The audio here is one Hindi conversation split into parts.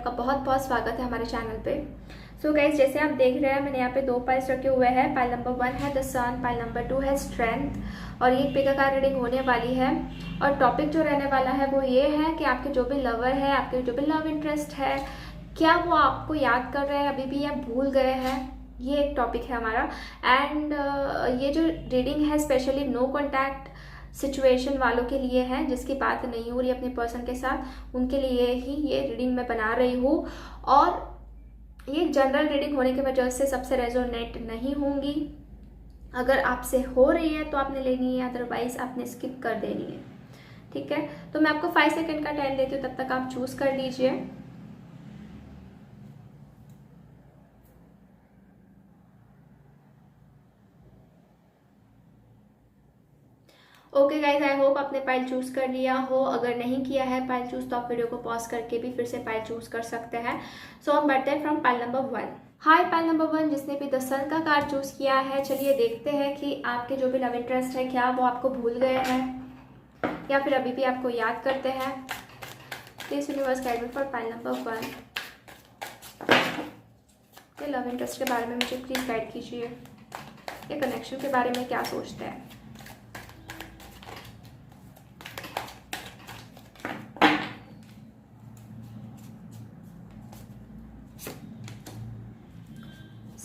आपका बहुत बहुत स्वागत है हमारे चैनल पे। सो गाइज, जैसे आप देख रहे हैं मैंने यहाँ पे 2 पाइल्स रखे हुए हैं। पाइल नंबर 1 है द सन, पाइल नंबर 2 है स्ट्रेंथ। और ये पिका कार्ड रीडिंग होने वाली है और टॉपिक जो रहने वाला है वो ये है कि आपके जो भी लवर है, आपके जो भी लव इंटरेस्ट है, क्या वो आपको याद कर रहे हैं अभी भी या भूल गए हैं, ये एक टॉपिक है हमारा। एंड ये जो रीडिंग है स्पेशली नो कॉन्टैक्ट सिचुएशन वालों के लिए है, जिसकी बात नहीं हो रही अपने पर्सन के साथ, उनके लिए ही ये रीडिंग मैं बना रही हूँ। और ये जनरल रीडिंग होने की वजह से सबसे रेजोनेट नहीं होंगी। अगर आपसे हो रही है तो आपने लेनी है, अदरवाइज आपने स्किप कर देनी है। ठीक है, तो मैं आपको 5 सेकेंड का टाइम देती हूँ, तब तक आप चूज कर लीजिए। ओके गाइज, आई होप आपने पाइल चूज कर लिया हो। अगर नहीं किया है पाइल चूज तो आप वीडियो को पॉज करके भी फिर से पाइल चूज कर सकते हैं। सो हम बढ़ते हैं from pile number 1। Hi pile number 1, जिसने भी द सन का कार्ड चूज किया है, चलिए देखते हैं कि आपके जो भी लव इंटरेस्ट है क्या वो आपको भूल गए हैं या फिर अभी भी आपको याद करते हैं। Please universe guide me for pile number 1 के लव इंटरेस्ट के बारे में मुझे प्लीज गाइड कीजिए। ये कनेक्शन के बारे में क्या सोचते हैं।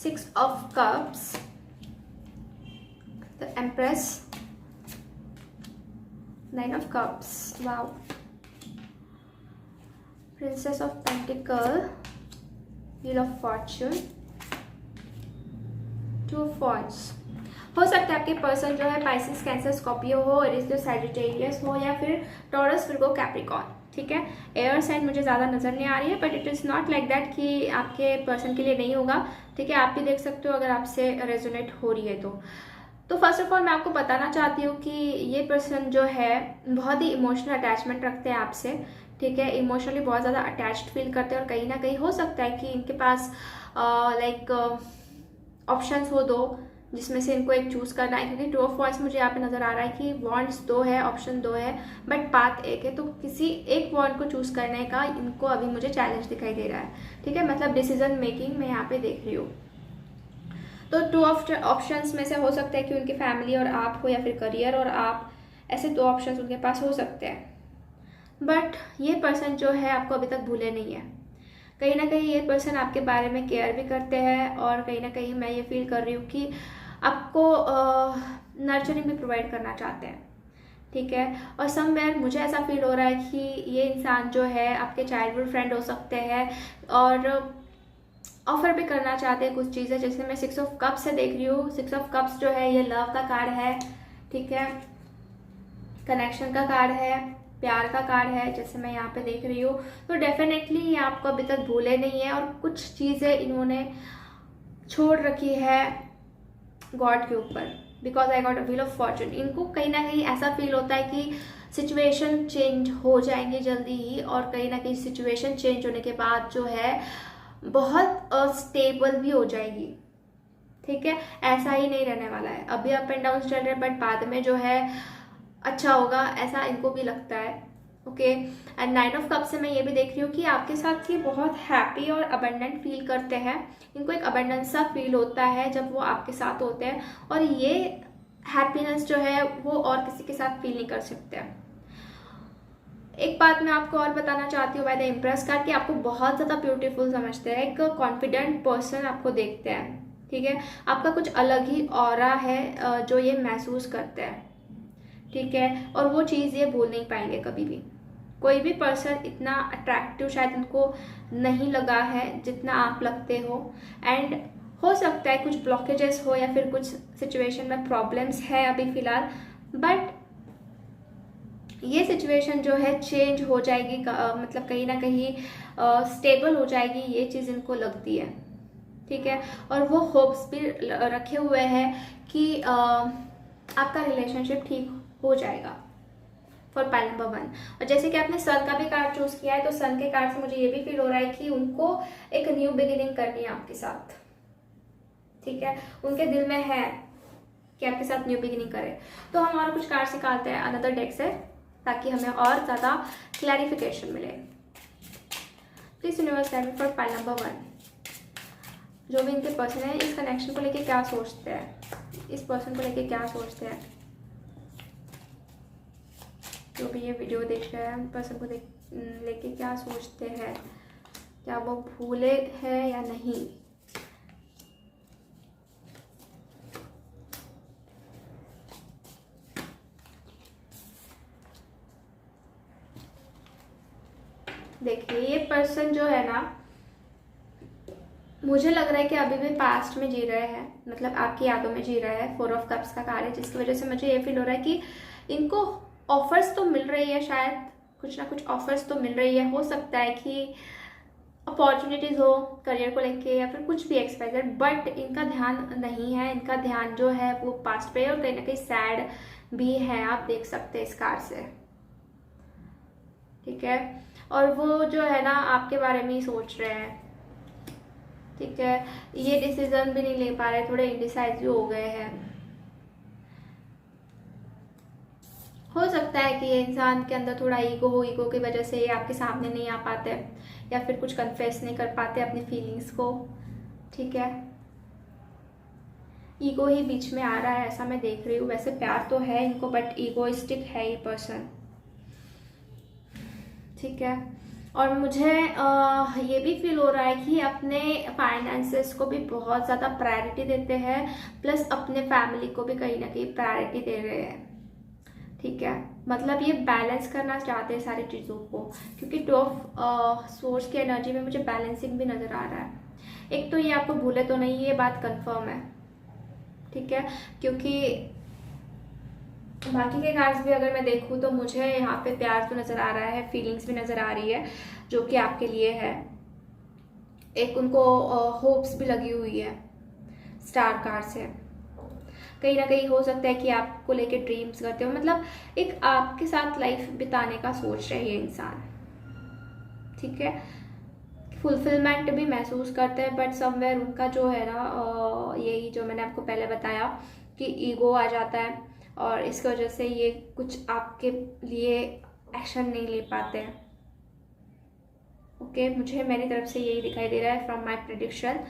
Six of Cups, the Empress, 9 of Cups, wow, Princess of Pentacles, Wheel of Fortune, 2 of Wands। हो सकता है आपके पर्सन जो है पाइसिस, कैंसर, स्कॉर्पियो हो, एरिस, सैजिटेरियस हो या फिर टॉरस, विर्गो, कैप्रिकॉर्न। ठीक है, एयर साइन मुझे ज़्यादा नज़र नहीं आ रही है, but it is not like that कि आपके पर्सन के लिए नहीं होगा। ठीक है, आप भी देख सकते हो अगर आपसे रेजोनेट हो रही है तो फर्स्ट ऑफ ऑल मैं आपको बताना चाहती हूँ कि ये पर्सन जो है बहुत ही इमोशनल अटैचमेंट रखते हैं आपसे। ठीक है, इमोशनली बहुत ज़्यादा अटैच्ड फील करते हैं और कहीं ना कहीं हो सकता है कि इनके पास लाइक ऑप्शंस हो दो जिसमें से इनको एक चूज करना है, क्योंकि 2 ऑफ वॉन्ड्स मुझे यहाँ पे नजर आ रहा है कि वॉन्ड्स 2 है, ऑप्शन 2 है, बट पाथ एक है। तो किसी एक वॉन्ड को चूज करने का इनको अभी मुझे चैलेंज दिखाई दे रहा है। ठीक है, मतलब डिसीजन मेकिंग मैं यहाँ पे देख रही हूँ। तो 2 ऑप्शंस में से हो सकता है कि उनकी फैमिली और आप हो या फिर करियर और आप, ऐसे 2 ऑप्शंस उनके पास हो सकते हैं। बट ये पर्सन जो है आपको अभी तक भूले नहीं है। कहीं ना कहीं ये पर्सन आपके बारे में केयर भी करते हैं और कहीं ना कहीं मैं ये फील कर रही हूँ कि आपको नर्चरिंग भी प्रोवाइड करना चाहते हैं। ठीक है, और समवेयर मुझे ऐसा फील हो रहा है कि ये इंसान जो है आपके चाइल्डहुड फ्रेंड हो सकते हैं और ऑफर भी करना चाहते हैं कुछ चीज़ें। जैसे मैं 6 ऑफ कप्स से देख रही हूँ। 6 ऑफ कप्स जो है ये लव का कार्ड है। ठीक है, कनेक्शन का कार्ड है, प्यार का कार्ड है, जैसे मैं यहाँ पे देख रही हूँ। तो डेफिनेटली ये आपको अभी तक भूले नहीं है और कुछ चीज़ें इन्होंने छोड़ रखी है गॉड के ऊपर, because I got a wheel of Fortune. इनको कहीं ना कहीं ऐसा फील होता है कि सिचुएशन चेंज हो जाएंगे जल्दी ही, और कहीं ना कहीं सिचुएशन चेंज होने के बाद जो है बहुत स्टेबल भी हो जाएगी। ठीक है, ऐसा ही नहीं रहने वाला है। अभी अप एंड डाउन चल रहे हैं, बट बाद में जो है अच्छा होगा, ऐसा इनको भी लगता है। ओके, एंड 9 ऑफ कप से मैं ये भी देख रही हूँ कि आपके साथ ये बहुत हैप्पी और अबंडेंट फील करते हैं। इनको एक अबंडेंस सा फील होता है जब वो आपके साथ होते हैं, और ये हैप्पीनेस जो है वो और किसी के साथ फील नहीं कर सकते हैं। एक बात मैं आपको और बताना चाहती हूँ बाय द इम्प्रेस कार्ड कि आपको बहुत ज़्यादा ब्यूटीफुल समझते हैं, एक कॉन्फिडेंट पर्सन आपको देखते हैं। ठीक है, आपका कुछ अलग ही ऑरा है जो ये महसूस करते हैं। ठीक है, और वो चीज़ ये भूल नहीं पाएंगे कभी भी। कोई भी पर्सन इतना अट्रैक्टिव शायद उनको नहीं लगा है जितना आप लगते हो। एंड हो सकता है कुछ ब्लॉकेजेस हो या फिर कुछ सिचुएशन में प्रॉब्लम्स है अभी फिलहाल, बट ये सिचुएशन जो है चेंज हो जाएगी, मतलब कहीं ना कहीं स्टेबल हो जाएगी, ये चीज़ इनको लगती है। ठीक है, और वो होप्स भी रखे हुए हैं कि आपका रिलेशनशिप ठीक हो जाएगा फॉर पाइल नंबर 1। और जैसे कि आपने सन का भी कार्ड चूज किया है, तो सन के कार्ड से मुझे ये भी फील हो रहा है कि उनको एक न्यू बिगिनिंग करनी है आपके साथ। ठीक है, उनके दिल में है कि आपके साथ न्यू बिगिनिंग करे। तो हम और कुछ कार्ड्स निकालते हैं अनदर डेक से, ताकि हमें और ज़्यादा क्लैरिफिकेशन मिले। Please universe guide me for pile number 1। जो भी इनके पर्सन है इस कनेक्शन को लेके क्या सोचते हैं, इस पर्सन को लेके क्या सोचते हैं, जो भी ये वीडियो देख रहे हैं पर्सन को लेके क्या सोचते हैं, क्या वो भूले हैं या नहीं। देखिए ये पर्सन जो है ना, मुझे लग रहा है कि अभी भी पास्ट में जी रहे हैं, मतलब आपकी यादों में जी रहे हैं। 4 ऑफ कप्स का कार्ड है, जिसकी वजह से मुझे ये फील हो रहा है कि इनको ऑफर्स तो मिल रही है, शायद कुछ ना कुछ ऑफर्स तो मिल रही है। हो सकता है कि अपॉर्चुनिटीज हो करियर को लेके या फिर कुछ भी एक्सपाइजर, बट इनका ध्यान नहीं है। इनका ध्यान जो है वो पास्ट पे है और कहीं ना कहीं सैड भी है, आप देख सकते हैं इस कार्ड से, ठीक है। और वो जो है ना आपके बारे में ही सोच रहे हैं, ठीक है। ये डिसीजन भी नहीं ले पा रहे, थोड़े इंडिसाइज भी हो गए हैं। हो सकता है कि ये इंसान के अंदर थोड़ा ईगो हो, ईगो की वजह से ये आपके सामने नहीं आ पाते या फिर कुछ कन्फेस नहीं कर पाते अपनी फीलिंग्स को, ठीक है। ईगो ही बीच में आ रहा है, ऐसा मैं देख रही हूँ। वैसे प्यार तो है इनको, बट ईगोइस्टिक है ये पर्सन, ठीक है। और मुझे ये भी फील हो रहा है कि अपने फाइनेंसेस को भी बहुत ज़्यादा प्रायोरिटी देते हैं, प्लस अपने फैमिली को भी कहीं ना कहीं प्रायोरिटी दे रहे हैं, ठीक है। मतलब ये बैलेंस करना चाहते हैं सारी चीज़ों को, क्योंकि 2 ऑफ सोर्स की एनर्जी में मुझे बैलेंसिंग भी नज़र आ रहा है। एक तो ये आपको भूले तो नहीं, ये बात कंफर्म है, ठीक है। क्योंकि बाकी के कार्ड्स भी अगर मैं देखूँ तो मुझे यहाँ पे प्यार तो नज़र आ रहा है, फीलिंग्स भी नज़र आ रही है जो कि आपके लिए है। एक उनको होप्स भी लगी हुई है स्टार कार्ड से। कहीं ना कहीं हो सकता है कि आपको लेके ड्रीम्स करते हो, मतलब एक आपके साथ लाइफ बिताने का सोच रहे हैं इंसान, ठीक है। फुलफिलमेंट भी महसूस करते हैं, बट समवेयर उनका जो है ना यही जो मैंने आपको पहले बताया कि ईगो आ जाता है और इसकी वजह से ये कुछ आपके लिए एक्शन नहीं ले पाते हैं, ओके। मुझे मेरी तरफ से यही दिखाई दे रहा है फ्रॉम माय प्रेडिक्शन।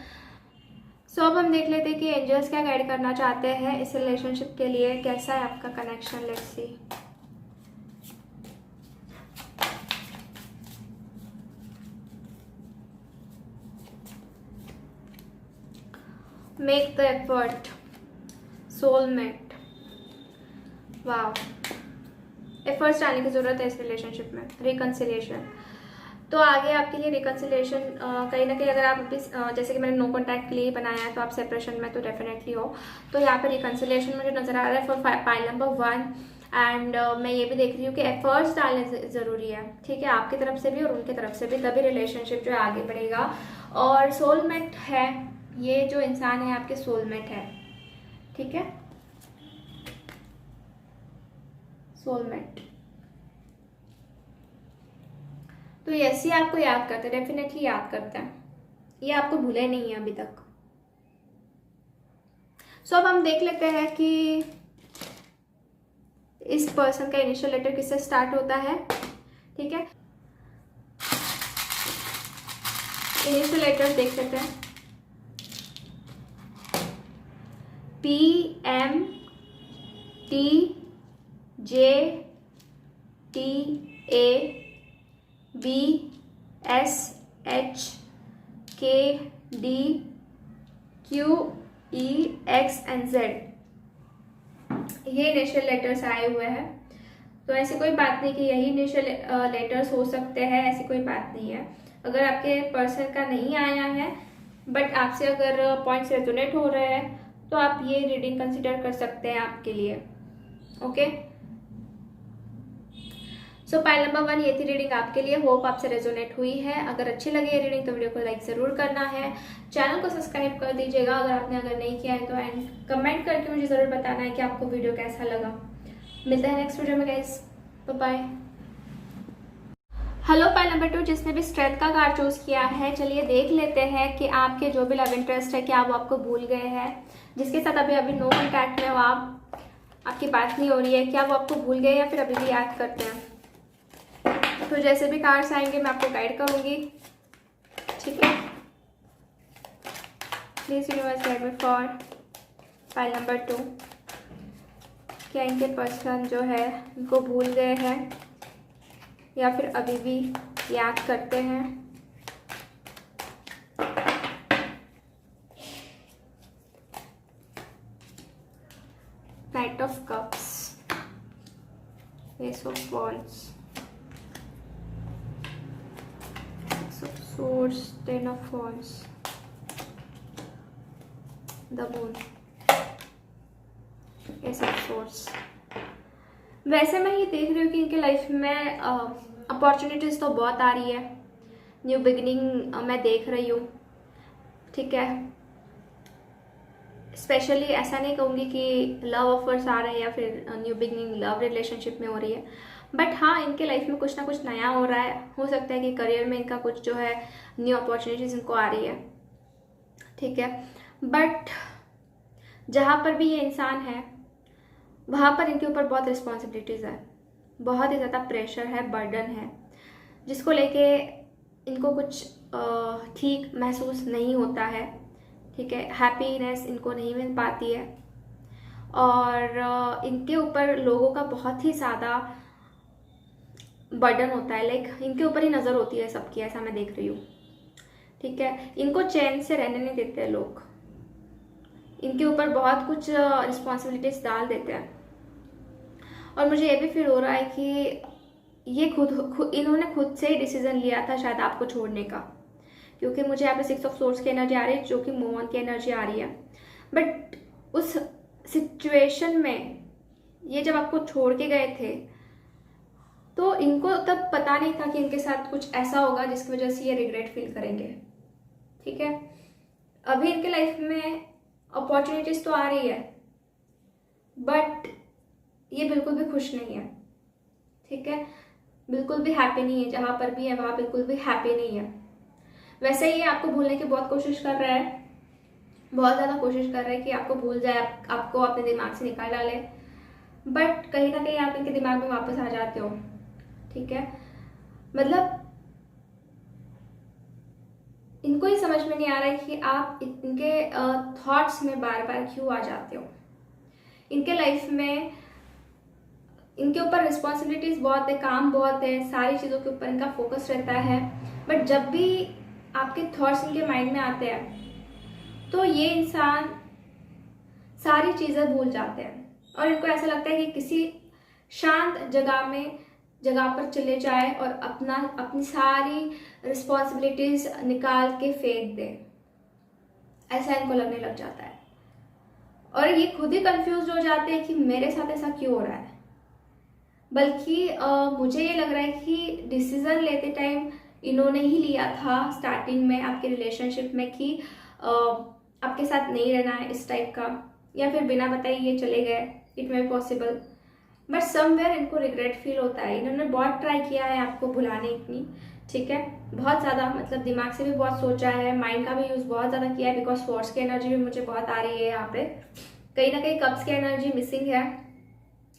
सो अब हम देख लेते हैं कि एंजल्स क्या गाइड करना चाहते हैं इस रिलेशनशिप के लिए। कैसा है आपका connection, let's see. Make the effort, soulmate, वाह। एफर्ट्स डालने की जरूरत है इस रिलेशनशिप में। रिकंसिलिएशन, तो आगे आपके लिए रिकंसिलिएशन कहीं ना कहीं अगर आप अभी जैसे कि मैंने नो कॉन्टैक्ट के लिए बनाया है तो आप सेपरेशन में तो डेफिनेटली हो, तो यहाँ पे रिकंसिलिएशन मुझे नजर आ रहा है फॉर पाइल नंबर 1। एंड मैं ये भी देख रही हूँ कि एफर्ट्स डालने ज़रूरी है, ठीक है, आपकी तरफ से भी और उनकी तरफ से भी, तभी रिलेशनशिप जो है आगे बढ़ेगा। और सोलमेट है, ये जो इंसान है आपके सोलमेट है, ठीक है, सोलमेट। तो ऐसे आपको याद करते हैं, डेफिनेटली याद करते हैं, ये आपको भूले नहीं है अभी तक। सो अब हम देख लेते हैं कि इस पर्सन का इनिशियल लेटर किससे स्टार्ट होता है, ठीक है। इनिशियल लेटर देख लेते हैं। PM, T, J, T, A, B, S, H, K, D, Q, E, X and Z, ये इनिशियल लेटर्स आए हुए हैं। तो ऐसी कोई बात नहीं कि यही इनिशियल लेटर्स हो सकते हैं, ऐसी कोई बात नहीं है। अगर आपके पर्सन का नहीं आया है बट आपसे अगर पॉइंट्स रेजोनेट हो रहे हैं तो आप ये रीडिंग कंसिडर कर सकते हैं आपके लिए, ओके। सो पाइल नंबर 1 ये थी रीडिंग आपके लिए। होप आपसे रेजोनेट हुई है। अगर अच्छी लगी ये रीडिंग तो वीडियो को लाइक ज़रूर करना है, चैनल को सब्सक्राइब कर दीजिएगा अगर नहीं किया है तो, एंड कमेंट करके मुझे ज़रूर बताना है कि आपको वीडियो कैसा लगा। मिलते हैं नेक्स्ट वीडियो में guys, bye. Hello pile number 2, जिसने भी स्ट्रेंथ का कार्ड चूज किया है, चलिए देख लेते हैं कि आपके जो भी लव इंटरेस्ट है क्या वो आपको भूल गए हैं। जिसके साथ अभी अभी नो कॉन्टैक्ट में हो आप, आपकी बात नहीं हो रही है, क्या वो आपको भूल गए या फिर अभी भी याद करते हैं। तो जैसे भी कार्ड्स आएंगे मैं आपको गाइड करूंगी। ठीक है। Please universe guide me for file number 2। क्या इनके पर्सन जो है इनको भूल गए हैं या फिर अभी भी याद करते हैं? Night of cups, S of wands, six of swords, ten of wands, the moon, S of swords. वैसे मैं ये देख रही हूँ कि इनके लाइफ में अपॉर्चुनिटीज़ तो बहुत आ रही है, न्यू बिगिनिंग मैं देख रही हूँ, ठीक है। स्पेशली ऐसा नहीं कहूँगी कि लव ऑफर्स आ रहे हैं या फिर न्यू बिगिनिंग लव रिलेशनशिप में हो रही है, बट हाँ इनके लाइफ में कुछ ना कुछ नया हो रहा है। हो सकता है कि करियर में इनका कुछ जो है न्यू अपॉर्चुनिटीज़ इनको आ रही है, ठीक है। बट जहाँ पर भी ये इंसान है वहाँ पर इनके ऊपर बहुत रिस्पॉन्सिबिलिटीज़ है, बहुत ही ज़्यादा प्रेशर है, बर्डन है, जिसको लेके इनको कुछ ठीक महसूस नहीं होता है, ठीक है। हैप्पीनेस इनको नहीं मिल पाती है और इनके ऊपर लोगों का बहुत ही ज़्यादा बर्डन होता है, लाइक इनके ऊपर ही नज़र होती है सबकी, ऐसा मैं देख रही हूँ, ठीक है। इनको चैन से रहने नहीं देते हैं लोग, इनके ऊपर बहुत कुछ रिस्पॉन्सिबिलिटीज डाल देते हैं। और मुझे ये भी फील हो रहा है कि ये इन्होंने खुद से ही डिसीजन लिया था शायद आपको छोड़ने का, क्योंकि मुझे यहाँ पे 6 ऑफ सोर्ड्स की एनर्जी आ रही है जो कि मूव ऑन की एनर्जी आ रही है। बट उस सिचुएशन में ये जब आपको छोड़ के गए थे तो इनको तब पता नहीं था कि इनके साथ कुछ ऐसा होगा जिसकी वजह से ये रिग्रेट फील करेंगे, ठीक है। अभी इनके लाइफ में अपॉर्चुनिटीज तो आ रही है बट ये बिल्कुल भी खुश नहीं है, ठीक है। बिल्कुल भी हैप्पी नहीं है, जहाँ पर भी है वहाँ बिल्कुल भी हैप्पी नहीं है। वैसे ही आपको भूलने की बहुत कोशिश कर रहा है, बहुत ज़्यादा कोशिश कर रहा है कि आपको भूल जाए, आपको अपने दिमाग से निकाल डाले, बट कहीं ना कहीं आप इनके दिमाग में वापस आ जाते हो, ठीक है। मतलब इनको ही समझ में नहीं आ रहा है कि आप इनके थॉट्स में बार बार क्यों आ जाते हो। इनके लाइफ में इनके ऊपर रिस्पॉन्सिबिलिटीज बहुत है, काम बहुत है, सारी चीज़ों के ऊपर इनका फोकस रहता है, बट जब भी आपके थॉट्स इनके माइंड में आते हैं तो ये इंसान सारी चीज़ें भूल जाते हैं और इनको ऐसा लगता है कि किसी शांत जगह पर चले जाए और अपनी सारी रिस्पॉन्सिबिलिटीज निकाल के फेंक दे, ऐसा इनको लगने लग जाता है। और ये खुद ही कंफ्यूज हो जाते हैं कि मेरे साथ ऐसा क्यों हो रहा है। बल्कि मुझे ये लग रहा है कि डिसीजन लेते टाइम इन्होंने ही लिया था स्टार्टिंग में आपके रिलेशनशिप में कि आपके साथ नहीं रहना है इस टाइप का, या फिर बिना बताए ये चले गए, it may be possible. But somewhere इनको रिग्रेट फील होता है। इन्होंने बहुत ट्राई किया है आपको भुलाने की, ठीक है, बहुत ज़्यादा, मतलब दिमाग से भी बहुत सोचा है, माइंड का भी यूज़ बहुत ज़्यादा किया है, बिकॉज फोर्स की एनर्जी भी मुझे बहुत आ रही है यहाँ पे। कहीं ना कहीं कप्स की एनर्जी मिसिंग है,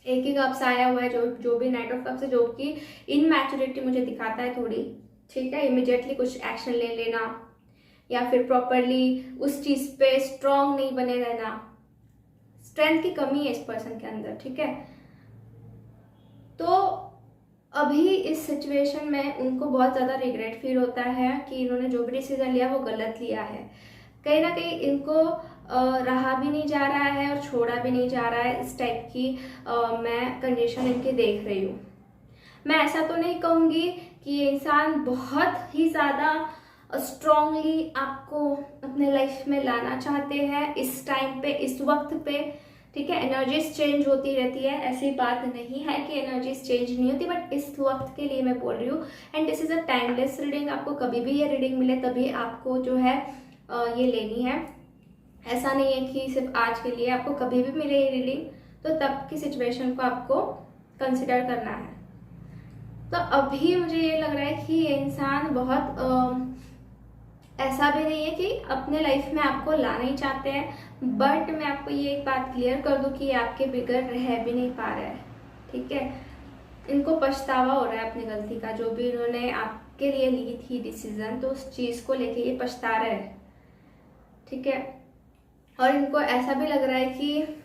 एक ही कप्स आया हुआ है जो भी नाइट ऑफ कप्स है, जो कि इनमैच्योरिटी मुझे दिखाता है थोड़ी, ठीक है। इमिडिएटली कुछ एक्शन ले लेना या फिर प्रॉपरली उस चीज़ पे स्ट्रांग नहीं बने रहना, स्ट्रेंथ की कमी है इस पर्सन के अंदर, ठीक है। तो अभी इस सिचुएशन में उनको बहुत ज़्यादा रिग्रेट फील होता है कि इन्होंने जो भी डिसीजन लिया वो गलत लिया है। कहीं ना कहीं इनको रहा भी नहीं जा रहा है और छोड़ा भी नहीं जा रहा है, इस टाइप की मैं कंडीशन इनकी देख रही हूँ। मैं ऐसा तो नहीं कहूँगी कि ये इंसान बहुत ही ज़्यादा स्ट्रांगली आपको अपने लाइफ में लाना चाहते हैं इस टाइम पे, इस वक्त पे, ठीक है। एनर्जीज चेंज होती रहती है, ऐसी बात नहीं है कि एनर्जीज चेंज नहीं होती, बट इस वक्त के लिए मैं बोल रही हूँ। And this is a timeless reading, आपको कभी भी ये रीडिंग मिले तभी आपको जो है ये लेनी है। ऐसा नहीं है कि सिर्फ आज के लिए, आपको कभी भी मिले ये रीडिंग तो तब की सिचुएशन को आपको कंसिडर करना है। तो अभी मुझे ये लग रहा है कि ये इंसान बहुत ऐसा भी नहीं है कि अपने लाइफ में आपको लाना ही चाहते हैं, बट मैं आपको ये एक बात क्लियर कर दूं कि ये आपके बिगड़ रह भी नहीं पा रहा है, ठीक है। इनको पछतावा हो रहा है अपनी गलती का, जो भी इन्होंने के लिए ली थी डिसीजन, तो उस चीज़ को लेके ये पछता रहे हैं, ठीक है। और इनको ऐसा भी लग रहा है कि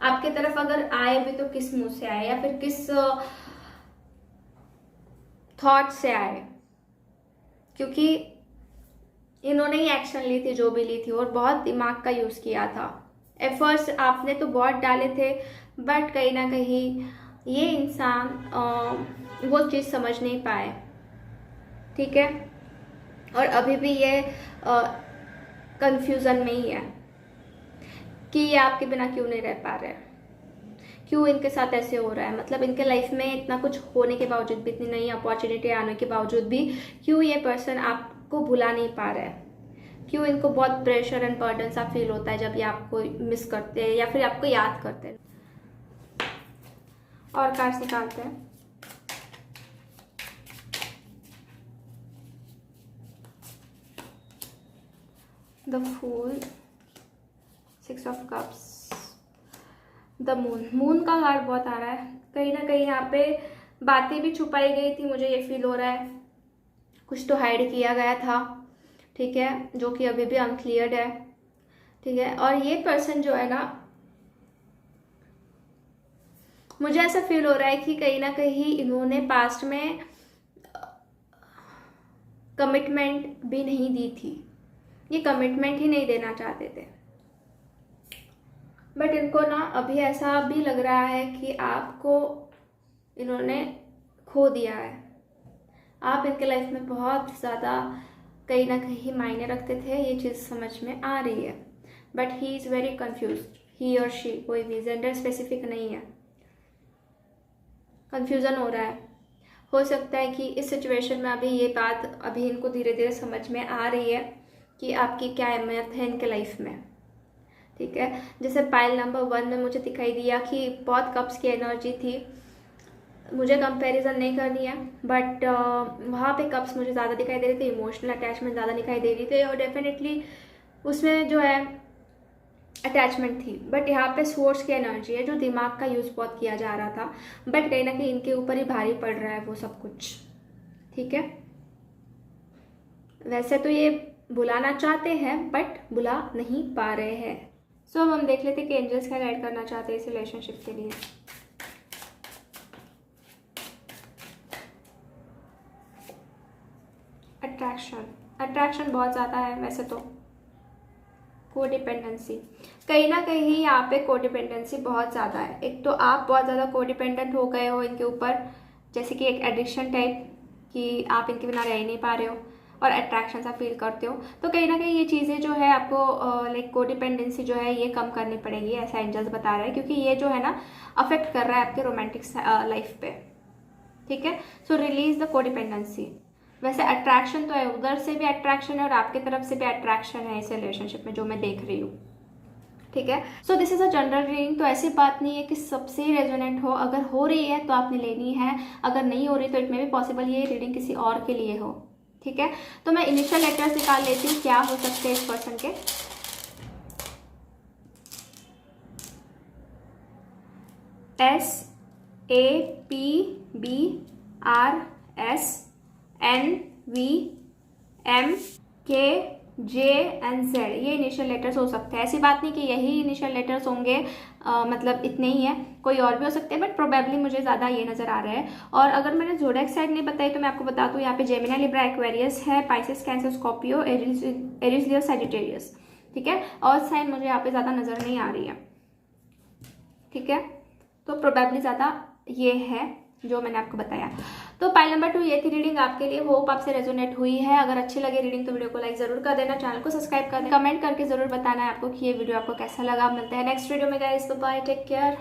आपके तरफ अगर आए भी तो किस मुंह से आए, या फिर किस थॉट से आए, क्योंकि इन्होंने ही एक्शन ली थी जो भी ली थी, और बहुत दिमाग का यूज़ किया था। एफर्ट्स आपने तो बहुत डाले थे, बट कहीं ना कहीं ये इंसान वो चीज़ समझ नहीं पाए, ठीक है। और अभी भी ये कंफ्यूजन में ही है कि ये आपके बिना क्यों नहीं रह पा रहे, क्यों इनके साथ ऐसे हो रहा है। मतलब इनके लाइफ में इतना कुछ होने के बावजूद भी, इतनी नई अपॉर्चुनिटी आने के बावजूद भी, क्यों ये पर्सन आपको भुला नहीं पा रहा है, क्यों इनको बहुत प्रेशर एंड बर्डन सा फील होता है जब ये आपको मिस करते हैं या फिर आपको याद करते हैं। और कार्ड्स निकालते हैं। The fool, 6 of cups, the moon. Moon का कार्ड बहुत आ रहा है। कहीं ना कहीं यहाँ पे बातें भी छुपाई गई थी, मुझे ये फील हो रहा है। कुछ तो हाइड किया गया था, ठीक है, जो कि अभी भी अनक्लियर्ड है, ठीक है। और ये पर्सन जो है ना, मुझे ऐसा फील हो रहा है कि कहीं ना कहीं इन्होंने पास्ट में कमिटमेंट भी नहीं दी थी, ये कमिटमेंट ही नहीं देना चाहते थे, बट इनको ना अभी ऐसा भी लग रहा है कि आपको इन्होंने खो दिया है। आप इनके लाइफ में बहुत ज़्यादा कहीं ना कहीं मायने रखते थे, ये चीज़ समझ में आ रही है, but he is very confuse, he और शी, कोई भी जेंडर स्पेसिफिक नहीं है, कंफ्यूजन हो रहा है। हो सकता है कि इस सिचुएशन में अभी ये बात अभी इनको धीरे धीरे समझ में आ रही है कि आपकी क्या अहमियत है इनके लाइफ में, ठीक है। जैसे पाइल नंबर 1 में मुझे दिखाई दिया कि बहुत कप्स की एनर्जी थी, मुझे कंपैरिजन नहीं करनी है, बट वहाँ पे कप्स मुझे ज़्यादा दिखाई दे रही थी, इमोशनल अटैचमेंट ज़्यादा दिखाई दे रही थी, और डेफिनेटली उसमें जो है अटैचमेंट थी। बट यहाँ पे सोर्स की एनर्जी है, जो दिमाग का यूज़ बहुत किया जा रहा था, बट कहीं ना कहीं इनके ऊपर ही भारी पड़ रहा है वो सब कुछ, ठीक है। वैसे तो ये बुलाना चाहते हैं बट बुला नहीं पा रहे हैं। सो अब हम देख लेते हैं कि एंजल्स क्या गाइड करना चाहते हैं इस रिलेशनशिप के लिए। अट्रैक्शन बहुत ज़्यादा है वैसे तो। कोडिपेंडेंसी, कहीं ना कहीं यहाँ पे कोडिपेंडेंसी बहुत ज़्यादा है। एक तो आप बहुत ज़्यादा कोडिपेंडेंट हो गए हो इनके ऊपर, जैसे कि एक एडिक्शन टाइप, कि आप इनके बिना रह ही नहीं पा रहे हो, और अट्रैक्शन सा फील करते हो। तो कहीं ना कहीं ये चीज़ें जो है आपको लाइक कोडिपेंडेंसी जो है ये कम करनी पड़ेगी, ऐसा एंजल्स बता रहे हैं, क्योंकि ये जो है ना अफेक्ट कर रहा है आपके रोमांटिक लाइफ पे, ठीक है। सो रिलीज द कोडिपेंडेंसी। वैसे अट्रैक्शन तो है, उधर से भी अट्रैक्शन है और आपके तरफ से भी अट्रैक्शन है इस रिलेशनशिप में, जो मैं देख रही हूँ, ठीक है। So this is a general reading, तो ऐसी बात नहीं है कि सबसे ही रेजोनेट हो। अगर हो रही है तो आपने लेनी है, अगर नहीं हो रही तो इट में भी पॉसिबल ये रीडिंग किसी और के लिए हो, ठीक है। तो मैं इनिशियल लेटर्स निकाल लेती हूँ, क्या हो सकते हैं इस पर्सन के। SAPBRSNVMKJNZ, ये इनिशियल लेटर्स हो सकते हैं। ऐसी बात नहीं कि यही इनिशियल लेटर्स होंगे, मतलब इतने ही हैं, कोई और भी हो सकते हैं, बट प्रोबेबली मुझे ज़्यादा ये नज़र आ रहा है। और अगर मैंने ज़ोडिएक साइन नहीं बताई तो मैं आपको बता दूँ, यहाँ पे जेमिनी, लिब्रा, एक्वेरियस है, पाइसेस, कैंसर, स्कॉर्पियो, एरीज, लियो, सैजिटेरियस, ठीक है। और साइन मुझे यहाँ पे ज़्यादा नज़र नहीं आ रही है, ठीक है। तो प्रोबेबली ज़्यादा ये है जो मैंने आपको बताया। तो पाइल नंबर 2 ये थी रीडिंग आपके लिए। होप आपसे रेजोनेट हुई है। अगर अच्छी लगे रीडिंग तो वीडियो को लाइक जरूर कर देना, चैनल को सब्सक्राइब कर देना, कमेंट करके जरूर बताना है आपको कि ये वीडियो आपको कैसा लगा। मिलते हैं नेक्स्ट वीडियो में गाइस, तो बाय, टेक केयर।